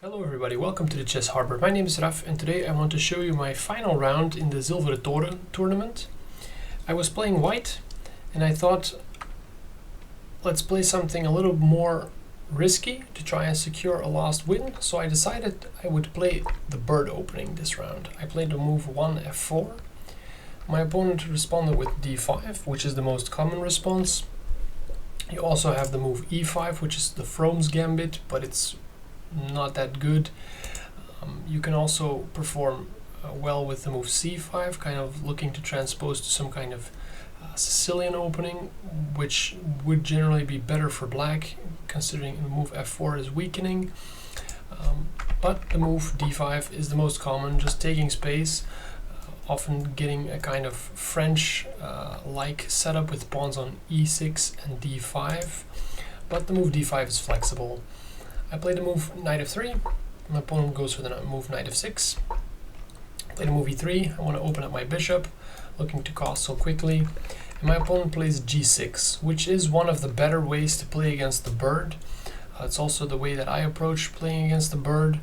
Hello everybody, welcome to the Chess Harbor. My name is Raf and today I want to show you my final round in the Zilveren Toren tournament. I was playing white and I thought let's play something a little more risky to try and secure a last win. So I decided I would play the bird opening this round. I played the move 1 f4. My opponent responded with d5, which is the most common response. You also have the move e5, which is the Fromm's gambit, but it's not that good. You can also perform well with the move c5, kind of looking to transpose to some kind of Sicilian opening, which would generally be better for black, considering the move f4 is weakening. But the move d5 is the most common, just taking space, often getting a kind of French-like setup with pawns on e6 and d5. But the move d5 is flexible. I play the move knight f3, my opponent goes for the move knight f6. I play the move e3, I want to open up my bishop, looking to castle quickly. And my opponent plays g6, which is one of the better ways to play against the bird. It's also the way that I approach playing against the bird.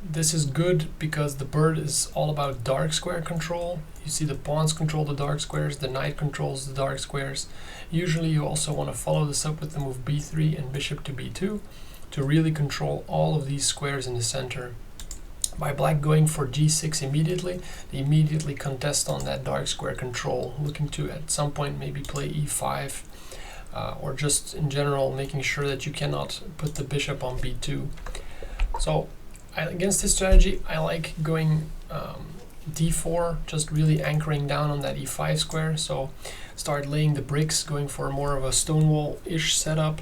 This is good because the bird is all about dark square control. You see the pawns control the dark squares, the knight controls the dark squares. Usually you also want to follow this up with the move b3 and bishop to b2. To really control all of these squares in the center. By black going for g6 immediately, they immediately contest on that dark square control, looking to at some point maybe play e5, or just in general making sure that you cannot put the bishop on b2. So against this strategy I like going d4, just really anchoring down on that e5 square, so start laying the bricks, going for more of a stonewall-ish setup.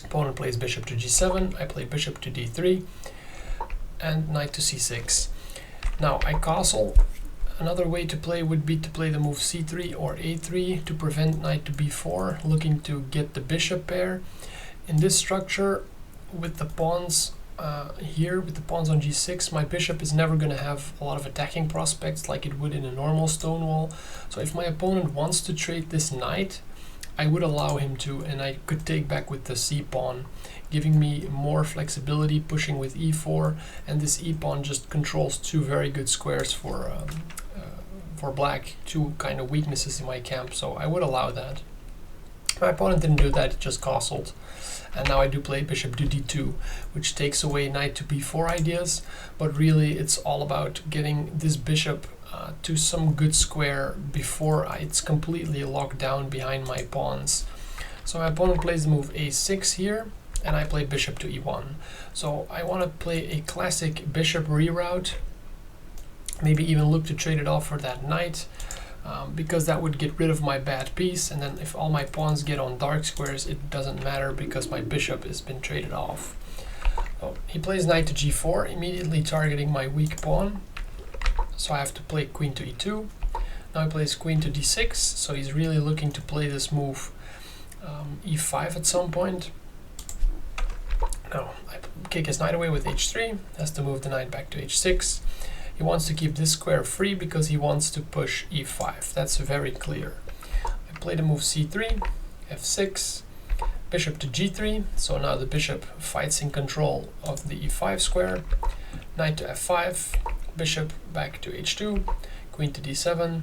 Opponent plays bishop to g7, I play bishop to d3, and knight to c6. Now I castle. Another way to play would be to play the move c3 or a3 to prevent knight to b4, looking to get the bishop pair. In this structure, with the pawns here, with the pawns on g6, my bishop is never going to have a lot of attacking prospects like it would in a normal stonewall. So if my opponent wants to trade this knight, I would allow him to, and I could take back with the c-pawn, giving me more flexibility, pushing with e4, and this e-pawn just controls two very good squares for black, two kind of weaknesses in my camp, so I would allow that. My opponent didn't do that, it just castled. And now I do play bishop to d2, which takes away knight to b4 ideas, but really it's all about getting this bishop to some good square before it's completely locked down behind my pawns. So my opponent plays the move a6 here, and I play bishop to e1. So I want to play a classic bishop reroute, maybe even look to trade it off for that knight, because that would get rid of my bad piece, and then if all my pawns get on dark squares, it doesn't matter because my bishop has been traded off. So he plays knight to g4, immediately targeting my weak pawn. So I have to play queen to e2. Now he plays queen to d6, so he's really looking to play this move e5 at some point. Now I kick his knight away with h3, has to move the knight back to h6. He wants to keep this square free because he wants to push e5, that's very clear. I play the move c3, f6, bishop to g3, so now the bishop fights in control of the e5 square, knight to f5, bishop back to h2, queen to d7,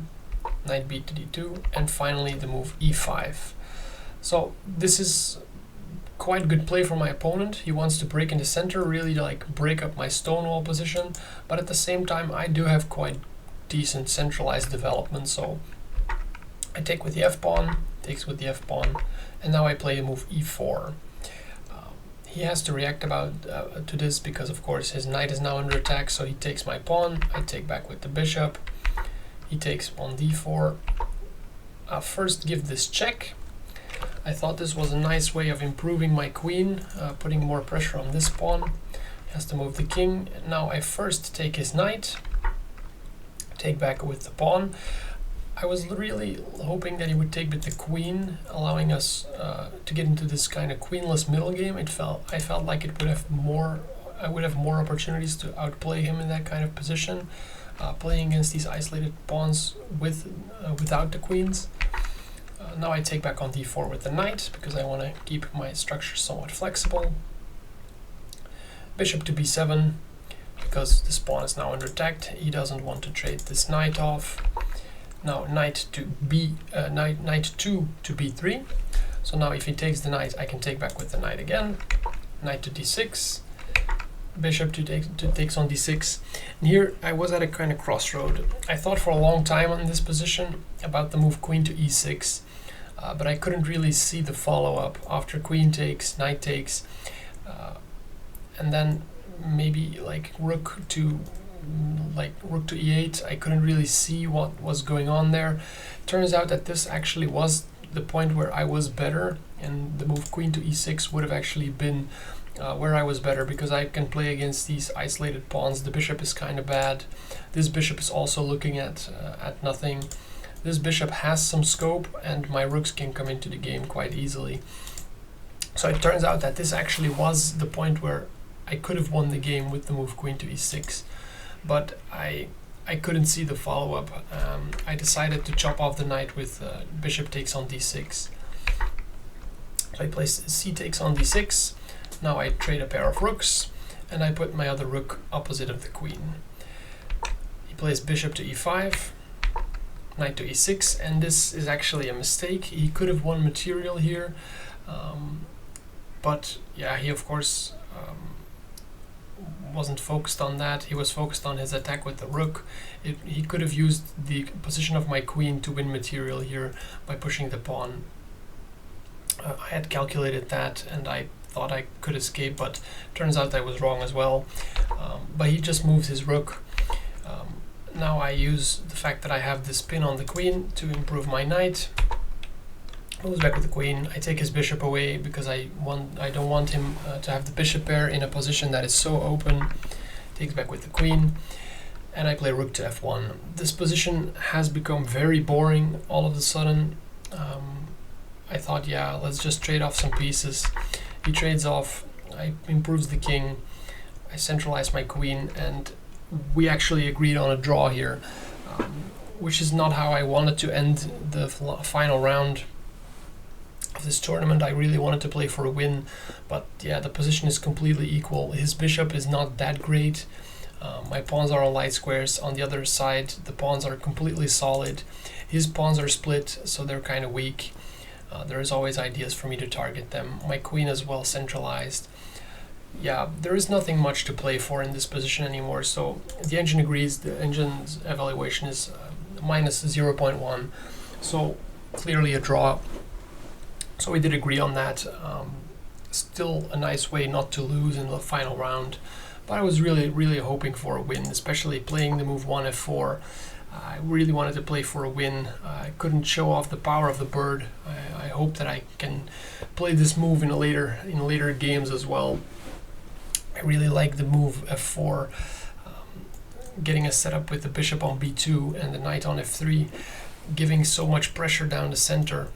knight b to d2, and finally the move e5. So this is quite good play for my opponent. He wants to break in the center, really like break up my stonewall position, but at the same time I do have quite decent centralized development, so I take with the f-pawn, takes with the f-pawn, and now I play a move e4. He has to react to this because of course his knight is now under attack, so he takes my pawn, I take back with the bishop, he takes on d4. I'll first give this check. I thought this was a nice way of improving my queen, putting more pressure on this pawn. He has to move the king. Now I first take his knight, take back with the pawn. I was really hoping that he would take with the queen, allowing us to get into this kind of queenless middle game. I felt like it would have more. I would have more opportunities to outplay him in that kind of position, playing against these isolated pawns without the queens. Now I take back on d4 with the knight because I want to keep my structure somewhat flexible. Bishop to b7, because this pawn is now under attack. He doesn't want to trade this knight off. Now knight 2 to b3. So now if he takes the knight, I can take back with the knight again. Knight to d6. Bishop takes on d6. And here I was at a kind of crossroad. I thought for a long time on this position about the move queen to e6, but I couldn't really see the follow-up after queen takes, knight takes, and then maybe like rook to e8. I couldn't really see what was going on there. Turns out that this actually was the point where I was better, and the move queen to e6 would have actually been where I was better, because I can play against these isolated pawns. The bishop is kind of bad. This bishop is also looking at nothing. This bishop has some scope, and my rooks can come into the game quite easily. So it turns out that this actually was the point where I could have won the game with the move queen to e6, but I couldn't see the follow-up. I decided to chop off the knight with bishop takes on d6. So I placed c takes on d6. Now I trade a pair of rooks, and I put my other rook opposite of the queen. He plays bishop to e5, knight to e6, and this is actually a mistake. He could have won material here, but yeah, he of course wasn't focused on that. He was focused on his attack with the rook. He could have used the position of my queen to win material here by pushing the pawn. I had calculated that, and I thought I could escape, but turns out I was wrong as well. But he just moved his rook. Now I use the fact that I have this pin on the queen to improve my knight. Moves back with the queen. I take his bishop away because I don't want him to have the bishop pair in a position that is so open. Takes back with the queen, and I play rook to f1. This position has become very boring all of a sudden. I thought, yeah, let's just trade off some pieces. He trades off, I improves the king, I centralize my queen, and we actually agreed on a draw here, which is not how I wanted to end the final round of this tournament. I really wanted to play for a win, but yeah, the position is completely equal. His bishop is not that great. My pawns are on light squares. On the other side, the pawns are completely solid. His pawns are split, so they're kind of weak. There's always ideas for me to target them. My queen is well centralized. Yeah, there is nothing much to play for in this position anymore, so the engine agrees. The engine's evaluation is minus 0.1, so clearly a draw. So we did agree on that. Still a nice way not to lose in the final round, but I was really hoping for a win, especially playing the move 1f4. I really wanted to play for a win. I couldn't show off the power of the bird. I hope that I can play this move in later games as well. I really like the move f4, getting a setup with the bishop on b2 and the knight on f3, giving so much pressure down the center.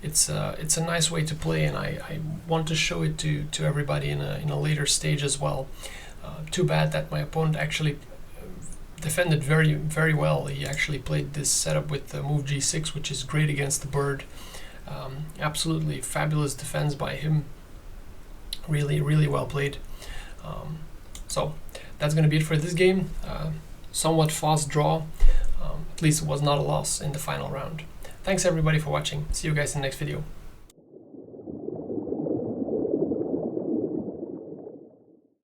It's a nice way to play, and I want to show it to everybody in a later stage as well. Too bad that my opponent actually defended very well. He actually played this setup with the move g6, which is great against the bird. Absolutely fabulous defense by him. Really well played. So that's going to be it for this game. Somewhat fast draw. At least it was not a loss in the final round. Thanks everybody for watching. See you guys in the next video.